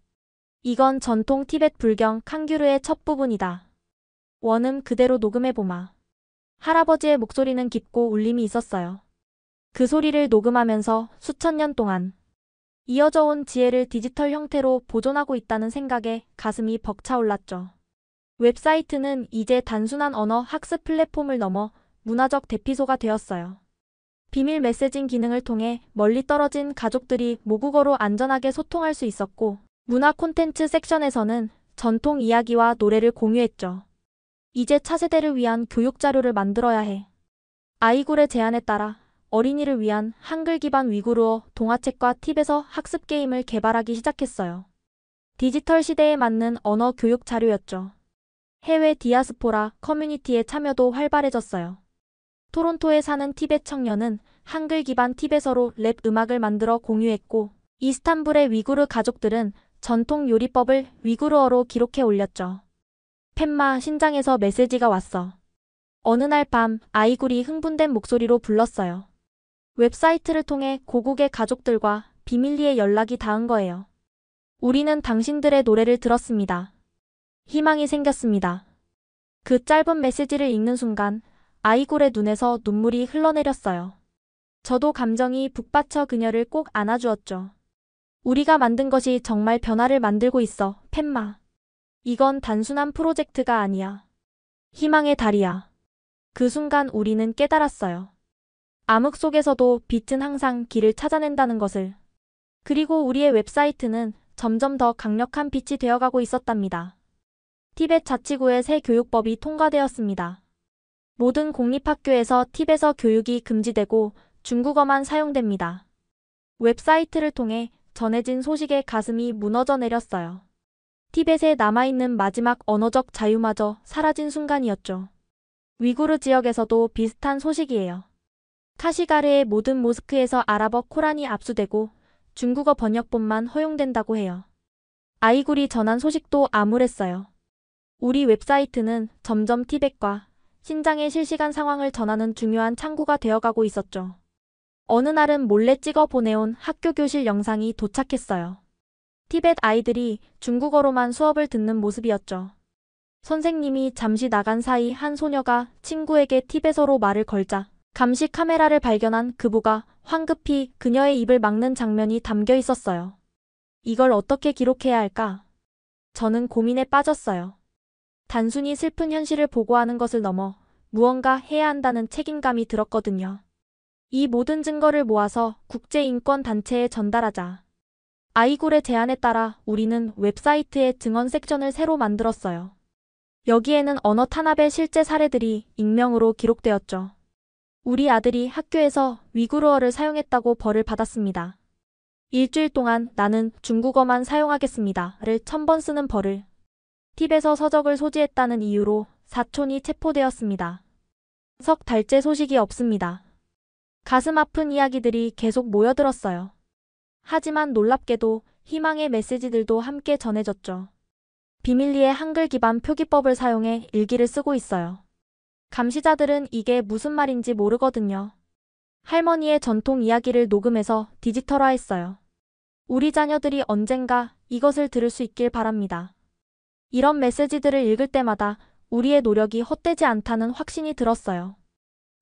이건 전통 티벳 불경 칸규르의 첫 부분이다. 원음 그대로 녹음해보마. 할아버지의 목소리는 깊고 울림이 있었어요. 그 소리를 녹음하면서 수천 년 동안 이어져 온 지혜를 디지털 형태로 보존하고 있다는 생각에 가슴이 벅차올랐죠. 웹사이트는 이제 단순한 언어 학습 플랫폼을 넘어 문화적 대피소가 되었어요. 비밀 메시징 기능을 통해 멀리 떨어진 가족들이 모국어로 안전하게 소통할 수 있었고, 문화 콘텐츠 섹션에서는 전통 이야기와 노래를 공유했죠. 이제 차세대를 위한 교육 자료를 만들어야 해. 아이굴의 제안에 따라 어린이를 위한 한글 기반 위구르어 동화책과 팁에서 학습 게임을 개발하기 시작했어요. 디지털 시대에 맞는 언어 교육 자료였죠. 해외 디아스포라 커뮤니티의 참여도 활발해졌어요. 토론토에 사는 티벳 청년은 한글 기반 팁에서로 랩 음악을 만들어 공유했고, 이스탄불의 위구르 가족들은 전통 요리법을 위구르어로 기록해 올렸죠. 펜마 신장에서 메시지가 왔어. 어느 날 밤 아이굴이 흥분된 목소리로 불렀어요. 웹사이트를 통해 고국의 가족들과 비밀리에 연락이 닿은 거예요. 우리는 당신들의 노래를 들었습니다. 희망이 생겼습니다. 그 짧은 메시지를 읽는 순간 아이굴의 눈에서 눈물이 흘러내렸어요. 저도 감정이 북받쳐 그녀를 꼭 안아주었죠. 우리가 만든 것이 정말 변화를 만들고 있어, 펜마. 이건 단순한 프로젝트가 아니야. 희망의 달이야. 그 순간 우리는 깨달았어요. 암흑 속에서도 빛은 항상 길을 찾아낸다는 것을. 그리고 우리의 웹사이트는 점점 더 강력한 빛이 되어가고 있었답니다. 티벳 자치구의 새 교육법이 통과되었습니다. 모든 공립학교에서 팁에서 교육이 금지되고 중국어만 사용됩니다. 웹사이트를 통해 전해진 소식에 가슴이 무너져 내렸어요. 티벳에 남아있는 마지막 언어적 자유마저 사라진 순간이었죠. 위구르 지역에서도 비슷한 소식이에요. 카시가르의 모든 모스크에서 아랍어 코란이 압수되고 중국어 번역본만 허용된다고 해요. 아이굴이 전한 소식도 암울했어요. 우리 웹사이트는 점점 티벳과 신장의 실시간 상황을 전하는 중요한 창구가 되어가고 있었죠. 어느 날은 몰래 찍어 보내온 학교 교실 영상이 도착했어요. 티벳 아이들이 중국어로만 수업을 듣는 모습이었죠. 선생님이 잠시 나간 사이 한 소녀가 친구에게 티벳어로 말을 걸자 감시 카메라를 발견한 그부가 황급히 그녀의 입을 막는 장면이 담겨 있었어요. 이걸 어떻게 기록해야 할까? 저는 고민에 빠졌어요. 단순히 슬픈 현실을 보고하는 것을 넘어 무언가 해야 한다는 책임감이 들었거든요. 이 모든 증거를 모아서 국제인권단체에 전달하자. 아이굴의 제안에 따라 우리는 웹사이트에 증언 섹션을 새로 만들었어요. 여기에는 언어 탄압의 실제 사례들이 익명으로 기록되었죠. 우리 아들이 학교에서 위구르어를 사용했다고 벌을 받았습니다. 일주일 동안 나는 중국어만 사용하겠습니다를 1000번 쓰는 벌을. 팁에서 서적을 소지했다는 이유로 사촌이 체포되었습니다. 석 달째 소식이 없습니다. 가슴 아픈 이야기들이 계속 모여들었어요. 하지만 놀랍게도 희망의 메시지들도 함께 전해졌죠. 비밀리에 한글 기반 표기법을 사용해 일기를 쓰고 있어요. 감시자들은 이게 무슨 말인지 모르거든요. 할머니의 전통 이야기를 녹음해서 디지털화했어요. 우리 자녀들이 언젠가 이것을 들을 수 있길 바랍니다. 이런 메시지들을 읽을 때마다 우리의 노력이 헛되지 않다는 확신이 들었어요.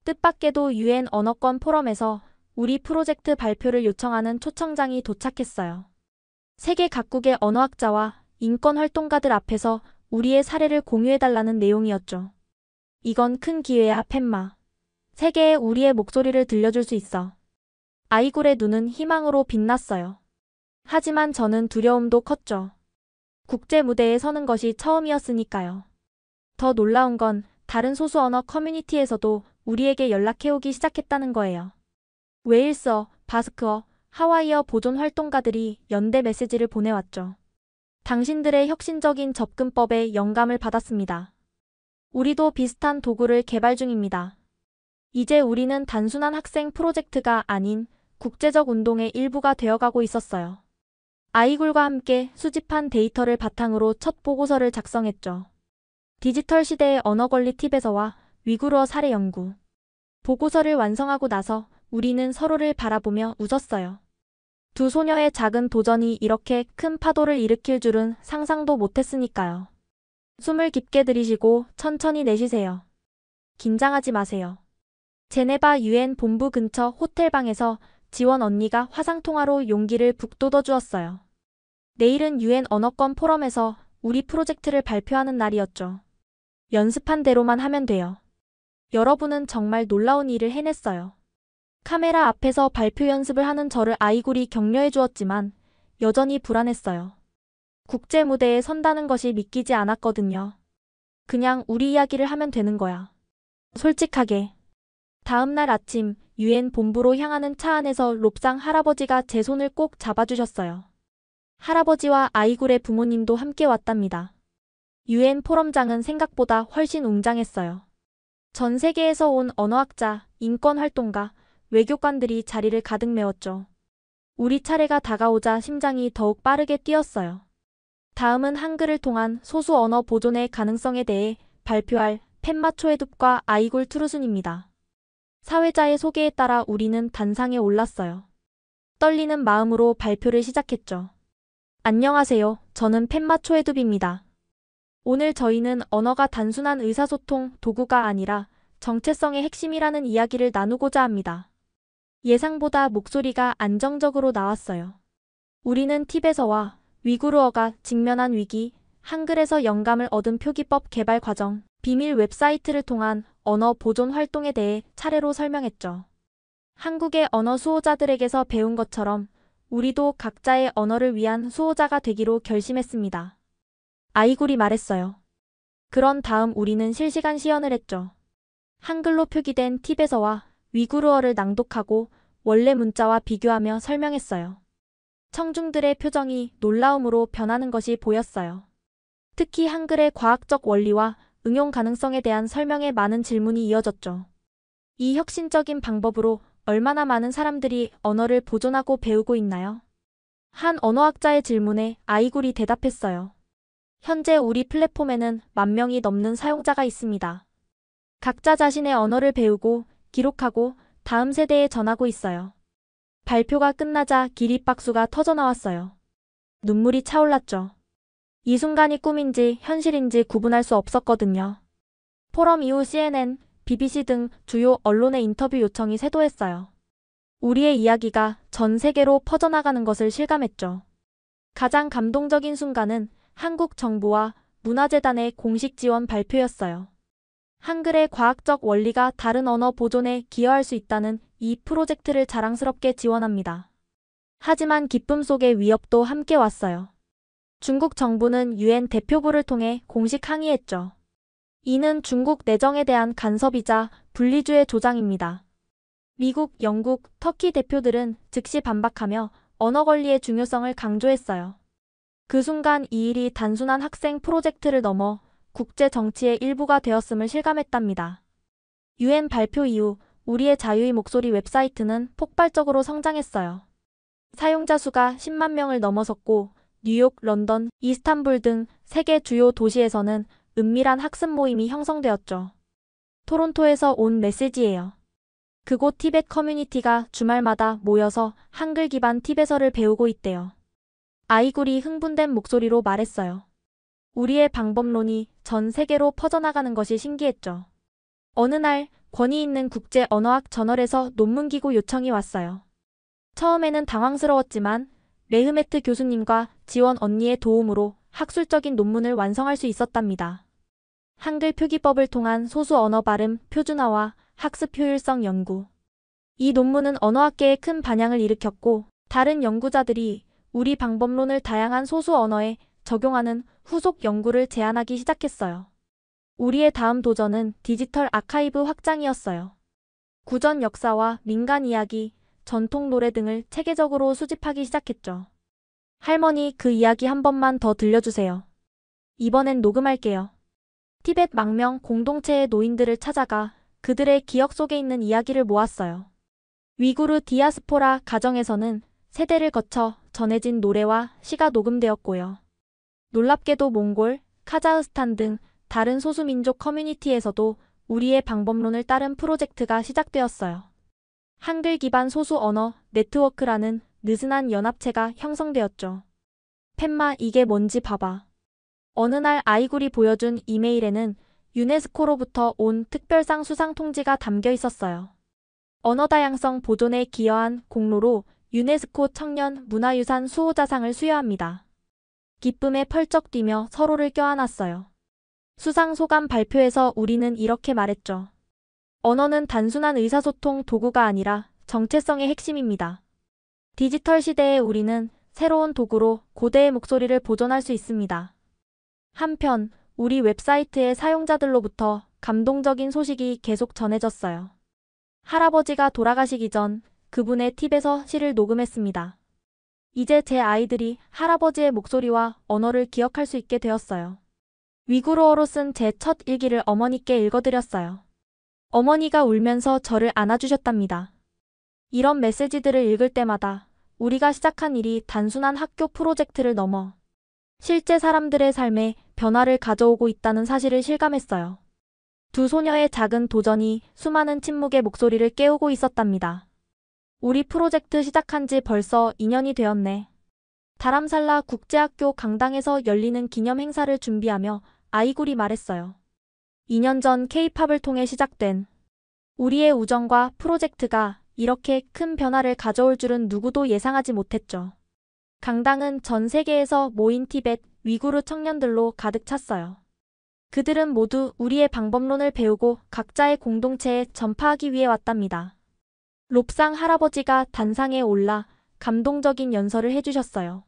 뜻밖에도 유엔 언어권 포럼에서 우리 프로젝트 발표를 요청하는 초청장이 도착했어요. 세계 각국의 언어학자와 인권 활동가들 앞에서 우리의 사례를 공유해달라는 내용이었죠. 이건 큰 기회야, 펜마. 세계에 우리의 목소리를 들려줄 수 있어. 아이굴의 눈은 희망으로 빛났어요. 하지만 저는 두려움도 컸죠. 국제 무대에 서는 것이 처음이었으니까요. 더 놀라운 건 다른 소수 언어 커뮤니티에서도 우리에게 연락해오기 시작했다는 거예요. 웨일스어, 바스크어, 하와이어 보존 활동가들이 연대 메시지를 보내왔죠. 당신들의 혁신적인 접근법에 영감을 받았습니다. 우리도 비슷한 도구를 개발 중입니다. 이제 우리는 단순한 학생 프로젝트가 아닌 국제적 운동의 일부가 되어가고 있었어요. 아이굴과 함께 수집한 데이터를 바탕으로 첫 보고서를 작성했죠. 디지털 시대의 언어 권리 팁에서와 위구르어 사례 연구. 보고서를 완성하고 나서 우리는 서로를 바라보며 웃었어요. 두 소녀의 작은 도전이 이렇게 큰 파도를 일으킬 줄은 상상도 못했으니까요. 숨을 깊게 들이쉬고 천천히 내쉬세요. 긴장하지 마세요. 제네바 유엔 본부 근처 호텔방에서 지원 언니가 화상통화로 용기를 북돋워 주었어요. 내일은 유엔 언어권 포럼에서 우리 프로젝트를 발표하는 날이었죠. 연습한 대로만 하면 돼요. 여러분은 정말 놀라운 일을 해냈어요. 카메라 앞에서 발표 연습을 하는 저를 아이굴이 격려해 주었지만 여전히 불안했어요. 국제 무대에 선다는 것이 믿기지 않았거든요. 그냥 우리 이야기를 하면 되는 거야. 솔직하게. 다음 날 아침 유엔 본부로 향하는 차 안에서 롭상 할아버지가 제 손을 꼭 잡아주셨어요. 할아버지와 아이굴의 부모님도 함께 왔답니다. 유엔 포럼장은 생각보다 훨씬 웅장했어요. 전 세계에서 온 언어학자, 인권활동가, 외교관들이 자리를 가득 메웠죠. 우리 차례가 다가오자 심장이 더욱 빠르게 뛰었어요. 다음은 한글을 통한 소수 언어 보존의 가능성에 대해 발표할 펜마초에둡과 아이굴 투르순입니다. 사회자의 소개에 따라 우리는 단상에 올랐어요. 떨리는 마음으로 발표를 시작했죠. 안녕하세요. 저는 펜마초에둡입니다. 오늘 저희는 언어가 단순한 의사소통 도구가 아니라 정체성의 핵심이라는 이야기를 나누고자 합니다. 예상보다 목소리가 안정적으로 나왔어요. 우리는 티베서와 위구르어가 직면한 위기, 한글에서 영감을 얻은 표기법 개발 과정, 비밀 웹사이트를 통한 언어 보존 활동에 대해 차례로 설명했죠. 한국의 언어 수호자들에게서 배운 것처럼 우리도 각자의 언어를 위한 수호자가 되기로 결심했습니다. 아이굴이 말했어요. 그런 다음 우리는 실시간 시연을 했죠. 한글로 표기된 티베서와 위구르어를 낭독하고 원래 문자와 비교하며 설명했어요. 청중들의 표정이 놀라움으로 변하는 것이 보였어요. 특히 한글의 과학적 원리와 응용 가능성에 대한 설명에 많은 질문이 이어졌죠. 이 혁신적인 방법으로 얼마나 많은 사람들이 언어를 보존하고 배우고 있나요? 한 언어학자의 질문에 아이굴이 대답했어요. 현재 우리 플랫폼에는 10,000명이 넘는 사용자가 있습니다. 각자 자신의 언어를 배우고 기록하고 다음 세대에 전하고 있어요. 발표가 끝나자 기립박수가 터져나왔어요. 눈물이 차올랐죠. 이 순간이 꿈인지 현실인지 구분할 수 없었거든요. 포럼 이후 CNN, BBC 등 주요 언론의 인터뷰 요청이 쇄도했어요. 우리의 이야기가 전 세계로 퍼져나가는 것을 실감했죠. 가장 감동적인 순간은 한국 정부와 문화재단의 공식 지원 발표였어요. 한글의 과학적 원리가 다른 언어 보존에 기여할 수 있다는 이 프로젝트를 자랑스럽게 지원합니다. 하지만 기쁨 속의 위협도 함께 왔어요. 중국 정부는 유엔 대표부를 통해 공식 항의했죠. 이는 중국 내정에 대한 간섭이자 분리주의 조장입니다. 미국, 영국, 터키 대표들은 즉시 반박하며 언어 권리의 중요성을 강조했어요. 그 순간 이 일이 단순한 학생 프로젝트를 넘어 국제 정치의 일부가 되었음을 실감했답니다. 유엔 발표 이후 우리의 자유의 목소리 웹사이트는 폭발적으로 성장했어요. 사용자 수가 10만 명을 넘어섰고 뉴욕, 런던, 이스탄불 등 세계 주요 도시에서는 은밀한 학습 모임이 형성되었죠. 토론토에서 온 메시지예요. 그곳 티벳 커뮤니티가 주말마다 모여서 한글 기반 티베서를 배우고 있대요. 아이굴이 흥분된 목소리로 말했어요. 우리의 방법론이 전 세계로 퍼져나가는 것이 신기했죠. 어느 날 권위 있는 국제 언어학 저널에서 논문 기고 요청이 왔어요. 처음에는 당황스러웠지만 레흐메트 교수님과 지원 언니의 도움으로 학술적인 논문을 완성할 수 있었답니다. 한글 표기법을 통한 소수 언어 발음 표준화와 학습 효율성 연구. 이 논문은 언어학계에 큰 반향을 일으켰고 다른 연구자들이 우리 방법론을 다양한 소수 언어에 적용하는 후속 연구를 제안하기 시작했어요. 우리의 다음 도전은 디지털 아카이브 확장이었어요. 구전 역사와 민간 이야기, 전통 노래 등을 체계적으로 수집하기 시작했죠. 할머니, 그 이야기 한 번만 더 들려주세요. 이번엔 녹음할게요. 티벳 망명 공동체의 노인들을 찾아가 그들의 기억 속에 있는 이야기를 모았어요. 위구르 디아스포라 가정에서는 세대를 거쳐 전해진 노래와 시가 녹음되었고요. 놀랍게도 몽골, 카자흐스탄 등 다른 소수민족 커뮤니티에서도 우리의 방법론을 따른 프로젝트가 시작되었어요. 한글 기반 소수 언어 네트워크라는 느슨한 연합체가 형성되었죠. 펜마 이게 뭔지 봐봐. 어느 날 아이굴이 보여준 이메일에는 유네스코로부터 온 특별상 수상 통지가 담겨 있었어요. 언어 다양성 보존에 기여한 공로로 유네스코 청년 문화유산 수호자상을 수여합니다. 기쁨에 펄쩍 뛰며 서로를 껴안았어요. 수상 소감 발표에서 우리는 이렇게 말했죠. 언어는 단순한 의사소통 도구가 아니라 정체성의 핵심입니다. 디지털 시대의 우리는 새로운 도구로 고대의 목소리를 보존할 수 있습니다. 한편 우리 웹사이트의 사용자들로부터 감동적인 소식이 계속 전해졌어요. 할아버지가 돌아가시기 전 그분의 팁에서 시를 녹음했습니다. 이제 제 아이들이 할아버지의 목소리와 언어를 기억할 수 있게 되었어요. 위구르어로 쓴 제 첫 일기를 어머니께 읽어드렸어요. 어머니가 울면서 저를 안아주셨답니다. 이런 메시지들을 읽을 때마다 우리가 시작한 일이 단순한 학교 프로젝트를 넘어 실제 사람들의 삶에 변화를 가져오고 있다는 사실을 실감했어요. 두 소녀의 작은 도전이 수많은 침묵의 목소리를 깨우고 있었답니다. 우리 프로젝트 시작한 지 벌써 2년이 되었네. 다람살라 국제학교 강당에서 열리는 기념 행사를 준비하며 아이굴이 말했어요. 2년 전 K-팝을 통해 시작된 우리의 우정과 프로젝트가 이렇게 큰 변화를 가져올 줄은 누구도 예상하지 못했죠. 강당은 전 세계에서 모인 티벳, 위구르 청년들로 가득 찼어요. 그들은 모두 우리의 방법론을 배우고 각자의 공동체에 전파하기 위해 왔답니다. 롭상 할아버지가 단상에 올라 감동적인 연설을 해주셨어요.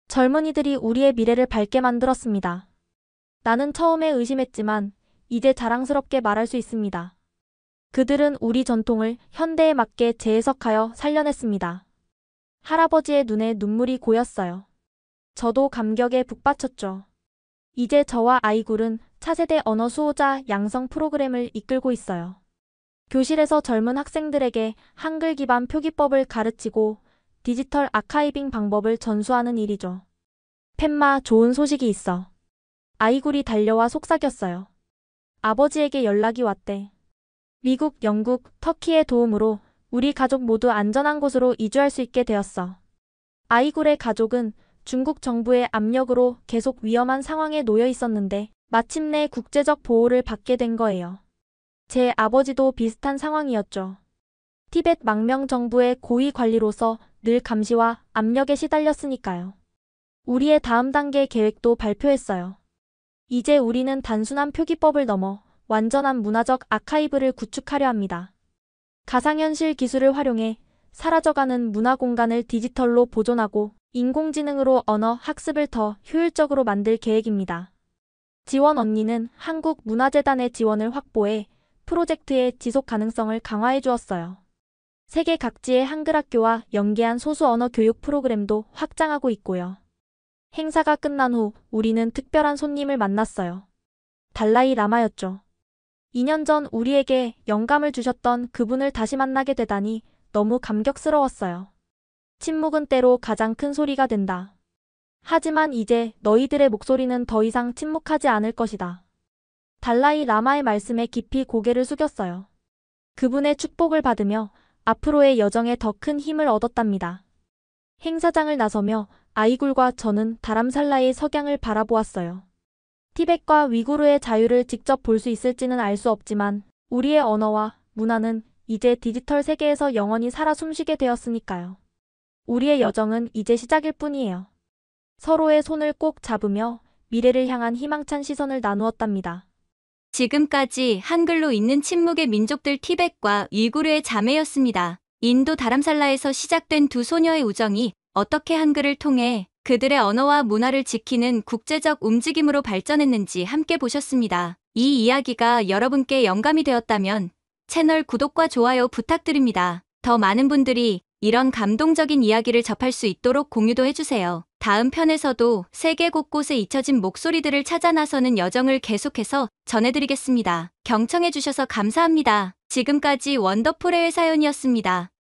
젊은이들이 우리의 미래를 밝게 만들었습니다. 나는 처음에 의심했지만 이제 자랑스럽게 말할 수 있습니다. 그들은 우리 전통을 현대에 맞게 재해석하여 살려냈습니다. 할아버지의 눈에 눈물이 고였어요. 저도 감격에 북받쳤죠. 이제 저와 아이굴은 차세대 언어 수호자 양성 프로그램을 이끌고 있어요. 교실에서 젊은 학생들에게 한글 기반 표기법을 가르치고 디지털 아카이빙 방법을 전수하는 일이죠. 펜마 좋은 소식이 있어. 아이굴이 달려와 속삭였어요. 아버지에게 연락이 왔대. 미국, 영국, 터키의 도움으로 우리 가족 모두 안전한 곳으로 이주할 수 있게 되었어. 아이굴의 가족은 중국 정부의 압력으로 계속 위험한 상황에 놓여 있었는데 마침내 국제적 보호를 받게 된 거예요. 제 아버지도 비슷한 상황이었죠. 티벳 망명 정부의 고위 관리로서 늘 감시와 압력에 시달렸으니까요. 우리의 다음 단계 계획도 발표했어요. 이제 우리는 단순한 표기법을 넘어 완전한 문화적 아카이브를 구축하려 합니다. 가상현실 기술을 활용해 사라져가는 문화 공간을 디지털로 보존하고 인공지능으로 언어 학습을 더 효율적으로 만들 계획입니다. 지원 언니는 한국문화재단의 지원을 확보해 프로젝트의 지속 가능성을 강화해 주었어요. 세계 각지의 한글학교와 연계한 소수 언어 교육 프로그램도 확장하고 있고요. 행사가 끝난 후 우리는 특별한 손님을 만났어요. 달라이 라마였죠. 2년 전 우리에게 영감을 주셨던 그분을 다시 만나게 되다니 너무 감격스러웠어요. 침묵은 때로 가장 큰 소리가 된다. 하지만 이제 너희들의 목소리는 더 이상 침묵하지 않을 것이다. 달라이 라마의 말씀에 깊이 고개를 숙였어요. 그분의 축복을 받으며 앞으로의 여정에 더 큰 힘을 얻었답니다. 행사장을 나서며 아이굴과 저는 다람살라의 석양을 바라보았어요. 티벳과 위구르의 자유를 직접 볼 수 있을지는 알 수 없지만 우리의 언어와 문화는 이제 디지털 세계에서 영원히 살아 숨쉬게 되었으니까요. 우리의 여정은 이제 시작일 뿐이에요. 서로의 손을 꼭 잡으며 미래를 향한 희망찬 시선을 나누었답니다. 지금까지 한글로 있는 침묵의 민족들 티벳과 위구르의 자매였습니다. 인도 다람살라에서 시작된 두 소녀의 우정이 어떻게 한글을 통해 그들의 언어와 문화를 지키는 국제적 움직임으로 발전했는지 함께 보셨습니다. 이 이야기가 여러분께 영감이 되었다면 채널 구독과 좋아요 부탁드립니다. 더 많은 분들이 이런 감동적인 이야기를 접할 수 있도록 공유도 해주세요. 다음 편에서도 세계 곳곳에 잊혀진 목소리들을 찾아 나서는 여정을 계속해서 전해드리겠습니다. 경청해주셔서 감사합니다. 지금까지 원더풀의 사연이었습니다.